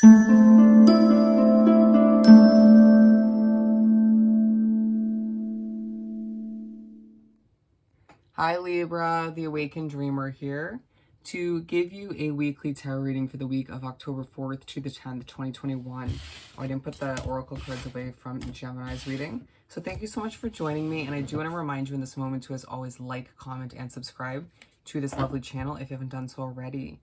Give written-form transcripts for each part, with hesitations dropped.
Hi Libra, the Awakened Dreamer here to give you a weekly tarot reading for the week of October 4th to the 10th, 2021. Oh, I didn't put the oracle cards away from Gemini's reading. So thank you so much for joining me, and I do want to remind you in this moment to, as always, like, comment, and subscribe to this lovely channel if you haven't done so already.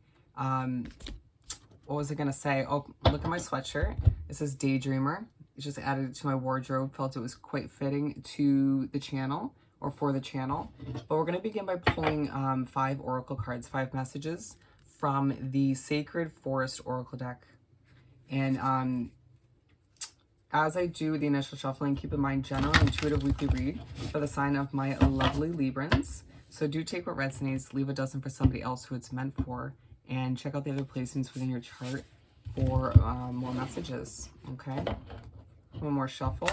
What was I going to say? Oh, look at my sweatshirt. It says Daydreamer. It's just added it to my wardrobe. Felt it was quite fitting to the channel, or for the channel. But we're going to begin by pulling 5 oracle cards, 5 messages from the Sacred Forest Oracle deck. And as I do the initial shuffling, keep in mind general intuitive weekly read for the sign of my lovely Librans. So do take what resonates, leave a dozen for somebody else who it's meant for, and check out the other placements within your chart for more messages, okay? One more shuffle.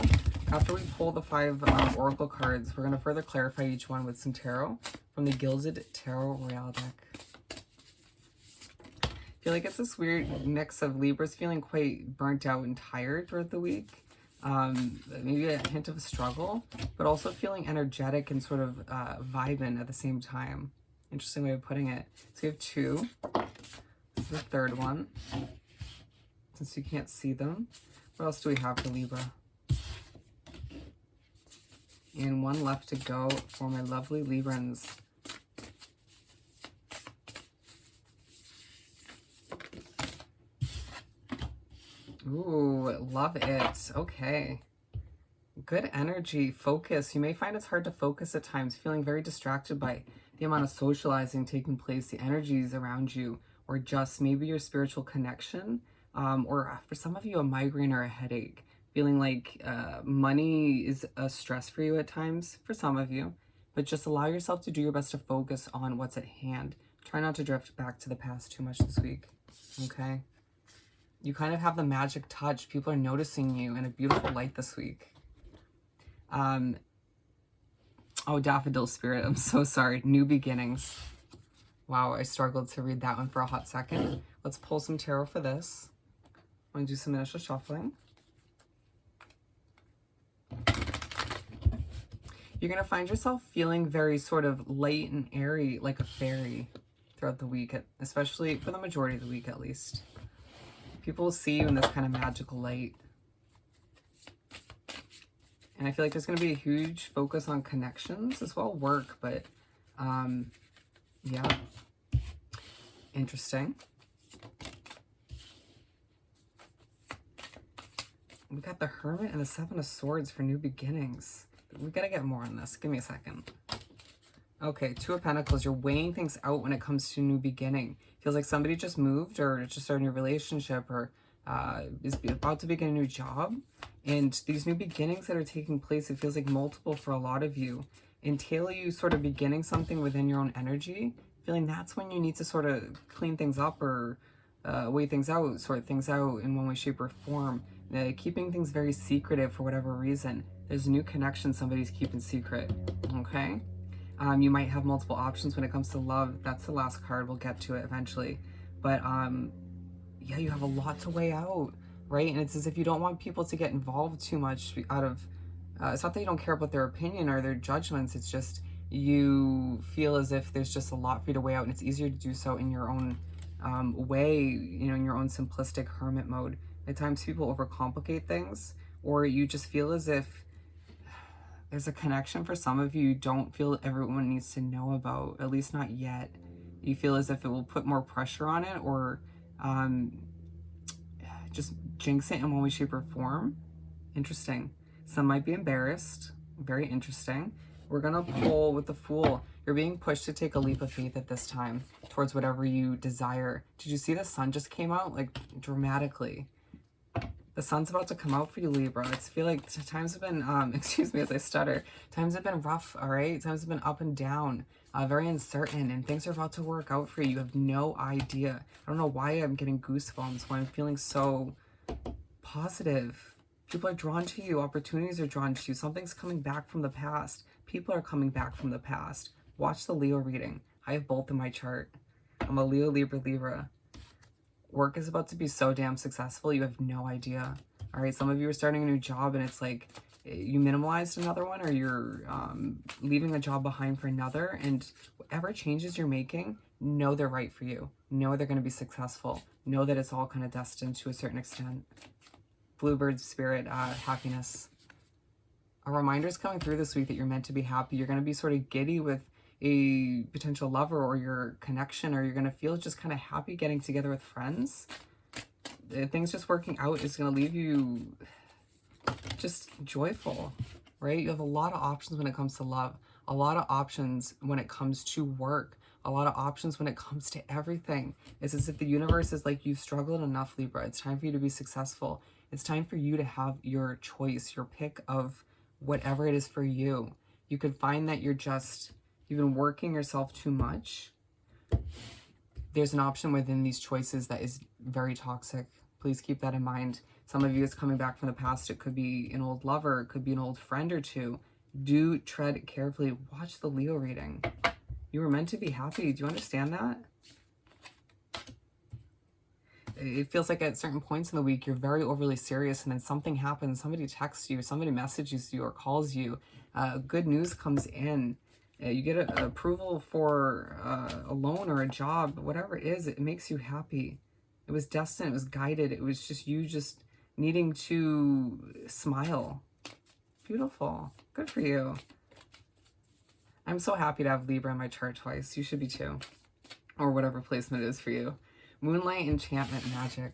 After we pull the 5 oracle cards, we're going to further clarify each one with some tarot from the Gilded Tarot Royale deck. I feel like it's this weird mix of Libras feeling quite burnt out and tired throughout the week. Maybe a hint of a struggle, but also feeling energetic and sort of vibing at the same time. Interesting way of putting it. So we have 2. This is the 3rd one, since you can't see them. What else do we have for Libra? And 1 left to go for my lovely Librans. Ooh, love it. Okay. Good energy, focus. You may find it's hard to focus at times, feeling very distracted by the amount of socializing taking place, the energies around you, or just maybe your spiritual connection, or for some of you, a migraine or a headache, feeling like money is a stress for you at times, for some of you, but just allow yourself to do your best to focus on what's at hand. Try not to drift back to the past too much this week, okay? You kind of have the magic touch. People are noticing you in a beautiful light this week. Oh, Daffodil Spirit, I'm so sorry. New Beginnings. Wow, I struggled to read that one for a hot second. Let's pull some tarot for this. I'm going to do some initial shuffling. You're going to find yourself feeling very sort of light and airy, like a fairy, throughout the week, especially for the majority of the week at least. People will see you in this kind of magical light. And I feel like there's going to be a huge focus on connections as well, work, but yeah, interesting. We got the Hermit and the 7 of Swords for new beginnings. We got to get more on this. Give me a second. Okay, 2 of Pentacles. You're weighing things out when it comes to new beginning. Feels like somebody just moved or just started a new relationship or is about to begin a new job. And these new beginnings that are taking place, it feels like multiple for a lot of you, entail you sort of beginning something within your own energy, feeling that's when you need to sort of clean things up or weigh things out, sort things out in one way, shape, or form. Keeping things very secretive for whatever reason. There's a new connection somebody's keeping secret, okay? You might have multiple options when it comes to love. That's the last card. We'll get to it eventually. But yeah, you have a lot to weigh out, right? And it's as if you don't want people to get involved too much out of, it's not that you don't care about their opinion or their judgments. It's just you feel as if there's just a lot for you to weigh out, and it's easier to do so in your own way, you know, in your own simplistic hermit mode. At times people overcomplicate things, or you just feel as if there's a connection for some of you don't feel everyone needs to know about, at least not yet. You feel as if it will put more pressure on it, or just jinx it in one way, shape, or form. Interesting. Some might be embarrassed. Very interesting. We're going to pull with the Fool. You're being pushed to take a leap of faith at this time towards whatever you desire. Did you see the sun just came out? Like, dramatically. The sun's about to come out for you, Libra. I feel like times have been, excuse me as I stutter, times have been rough, all right? Times have been up and down, very uncertain, and things are about to work out for you. You have no idea. I don't know why I'm getting goosebumps, why I'm feeling so positive. People are drawn to you. Opportunities are drawn to you. Something's coming back from the past. People are coming back from the past. Watch the Leo reading. I have both in my chart. I'm a Leo, Libra, Libra. Work is about to be so damn successful, you have no idea. All right, some of you are starting a new job and it's like you minimalized another one, or you're leaving a job behind for another, and whatever changes you're making, know they're right for you. Know they're going to be successful. Know that it's all kind of destined to a certain extent. Bluebird spirit, happiness. A reminder is coming through this week that you're meant to be happy. You're going to be sort of giddy with a potential lover or your connection, or you're going to feel just kind of happy getting together with friends. Things just working out is going to leave you just joyful, right? You have a lot of options when it comes to love, a lot of options when it comes to work, a lot of options when it comes to everything. It's as if the universe is like, you've struggled enough, Libra. It's time for you to be successful. It's time for you to have your choice, your pick of whatever it is for you. You could find that you've been working yourself too much. There's an option within these choices that is very toxic. Please keep that in mind. Some of you is coming back from the past. It could be an old lover. It could be an old friend or two. Do tread carefully. Watch the Leo reading. You were meant to be happy. Do you understand that? It feels like at certain points in the week, you're very overly serious, and then something happens. Somebody texts you, somebody messages you or calls you. Good news comes in. You get an approval for a loan or a job, whatever it is, it makes you happy. It was destined, it was guided. It was just you just needing to smile. Beautiful. Good for you. I'm so happy to have Libra in my chart twice. You should be too. Or whatever placement it is for you. Moonlight, enchantment, magic.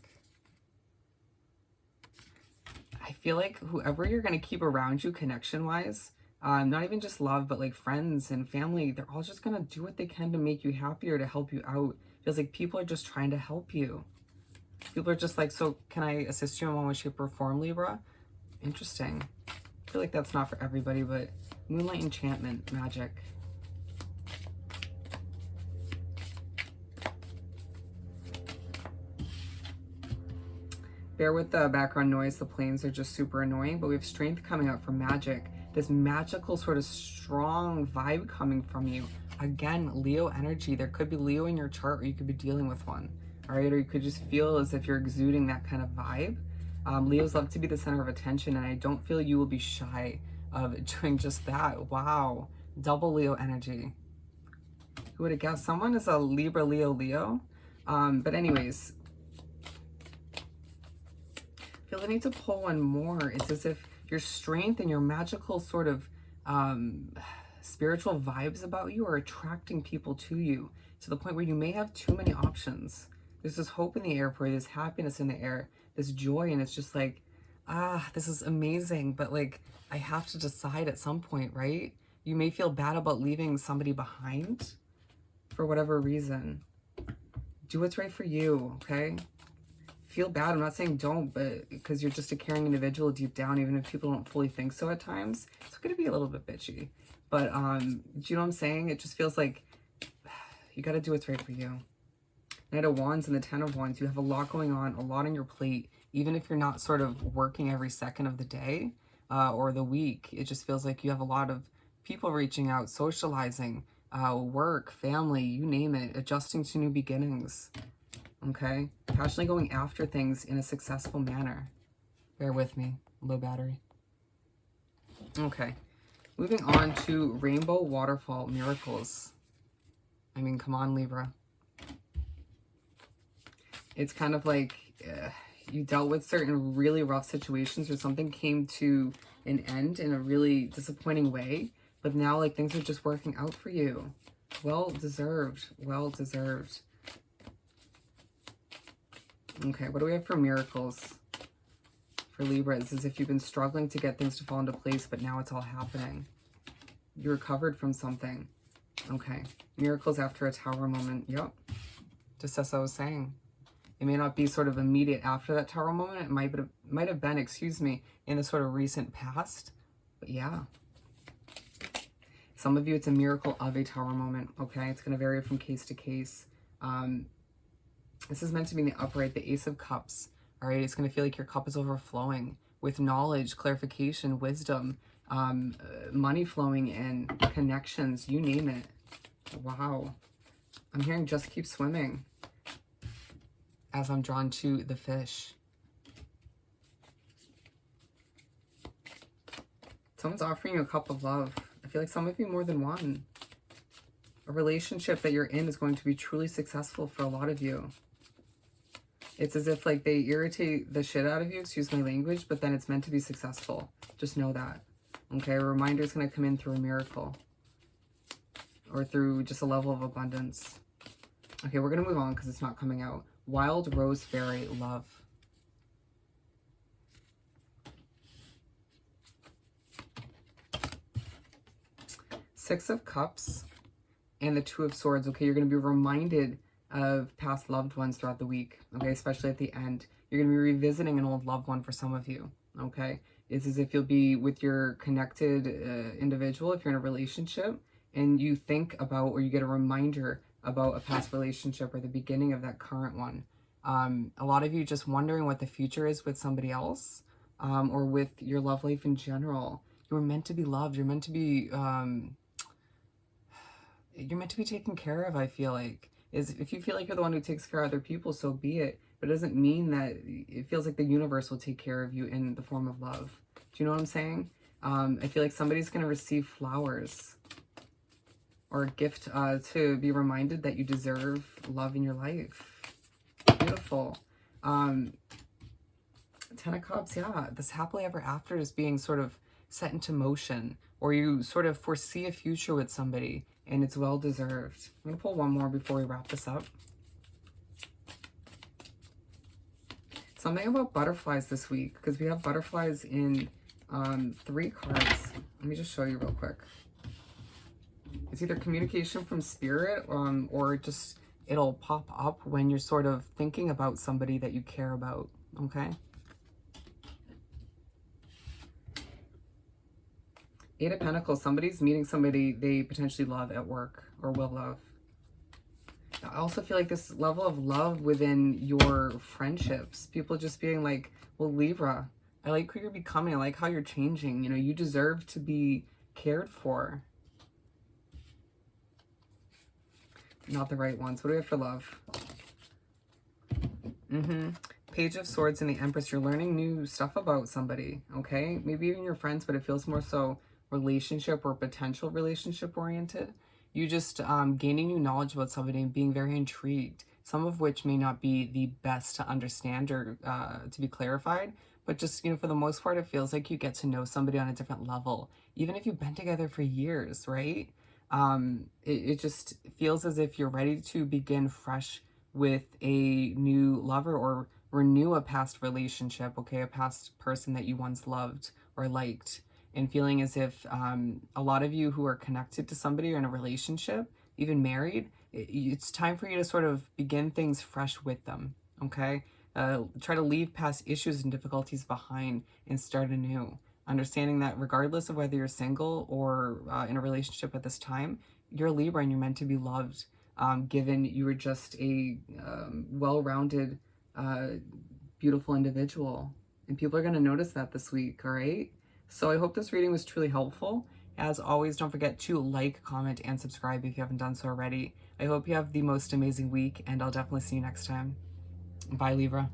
I feel like whoever you're going to keep around you connection-wise, not even just love, but like friends and family, they're all just going to do what they can to make you happier, to help you out. It feels like people are just trying to help you. People are just like, so can I assist you in one way, shape, or form, Libra? Interesting. I feel like that's not for everybody, but moonlight, enchantment, magic. Bear with the background noise. The planes are just super annoying, but we have strength coming out from magic. This magical sort of strong vibe coming from you. Again, Leo energy. There could be Leo in your chart, or you could be dealing with one. All right, or you could just feel as if you're exuding that kind of vibe. Leos love to be the center of attention, and I don't feel you will be shy of doing just that. Wow, double Leo energy. Who would have guessed? Someone is a Libra, Leo, Leo. But anyways, I feel the need to pull one more. It's as if your strength and your magical sort of spiritual vibes about you are attracting people to you to the point where you may have too many options. There's this hope in the air for you, this happiness in the air, this joy, and it's just like, this is amazing, but like, I have to decide at some point, right? You may feel bad about leaving somebody behind for whatever reason. Do what's right for you, okay? Feel bad. I'm not saying don't, but because you're just a caring individual deep down, even if people don't fully think so at times, it's going to be a little bit bitchy. But do you know what I'm saying? It just feels like you got to do what's right for you. Knight of Wands and the Ten of Wands, you have a lot going on, a lot on your plate. Even if you're not sort of working every second of the day or the week, it just feels like you have a lot of people reaching out, socializing, work, family, you name it, adjusting to new beginnings. Okay? Passionately going after things in a successful manner. Bear with me. Low battery. Okay. Moving on to Rainbow Waterfall Miracles. I mean, come on, Libra. It's kind of like you dealt with certain really rough situations, or something came to an end in a really disappointing way, but now like things are just working out for you. Well deserved. Well deserved. Okay, what do we have for miracles for Libra? It's as if you've been struggling to get things to fall into place, but now it's all happening. You recovered from something. Okay, miracles after a tower moment. Yep, just as I was saying. It may not be sort of immediate after that tower moment. It might have been, excuse me, in the sort of recent past. But yeah. Some of you, it's a miracle of a tower moment, okay? It's going to vary from case to case. This is meant to be in the upright, the Ace of Cups, all right? It's going to feel like your cup is overflowing with knowledge, clarification, wisdom, money flowing in, connections, you name it. Wow. I'm hearing just keep swimming. as I'm drawn to the fish. Someone's offering you a cup of love. I feel like some of you more than one. A relationship that you're in is going to be truly successful for a lot of you. It's as if like they irritate the shit out of you, excuse my language, but then it's meant to be successful. Just know that. Okay, a reminder is going to come in through a miracle. Or through just a level of abundance. Okay, we're going to move on because it's not coming out. Wild Rose Fairy, love. Six of Cups and the Two of Swords. Okay, you're going to be reminded of past loved ones throughout the week. Okay, especially at the end. You're going to be revisiting an old loved one for some of you. Okay, it's as if you'll be with your connected individual if you're in a relationship and you think about or you get a reminder about a past relationship or the beginning of that current one. A lot of you just wondering what the future is with somebody else or with your love life in general. You're meant to be loved. You're meant to be taken care of, I feel like. If you feel like you're the one who takes care of other people, so be it. But it doesn't mean that it feels like the universe will take care of you in the form of love. Do you know what I'm saying? I feel like somebody's going to receive flowers or a gift to be reminded that you deserve love in your life. Beautiful. 10 of Cups, yeah. This happily ever after is being sort of set into motion, or you sort of foresee a future with somebody, and it's well deserved. I'm going to pull one more before we wrap this up. Something about butterflies this week, because we have butterflies in 3 cards. Let me just show you real quick. It's either communication from spirit or just it'll pop up when you're sort of thinking about somebody that you care about, okay? 8 of Pentacles, somebody's meeting somebody they potentially love at work or will love. I also feel like this level of love within your friendships, people just being like, well, Libra, I like who you're becoming. I like how you're changing. You know, you deserve to be cared for. Not the right ones. What do we have for love? Page of Swords and the Empress. You're learning new stuff about somebody, okay? Maybe even your friends, but it feels more so relationship or potential relationship oriented. You just gaining new knowledge about somebody and being very intrigued. Some of which may not be the best to understand or to be clarified, but just, you know, for the most part, it feels like you get to know somebody on a different level. Even if you've been together for years, right? It just feels as if you're ready to begin fresh with a new lover or renew a past relationship, okay? A past person that you once loved or liked. And feeling as if a lot of you who are connected to somebody or in a relationship, even married, it's time for you to sort of begin things fresh with them, okay? Try to leave past issues and difficulties behind and start anew. Understanding that regardless of whether you're single or in a relationship at this time, you're a Libra and you're meant to be loved, given you are just a well-rounded, beautiful individual. And people are going to notice that this week, all right? So I hope this reading was truly helpful. As always, don't forget to like, comment, and subscribe if you haven't done so already. I hope you have the most amazing week, and I'll definitely see you next time. Bye, Libra.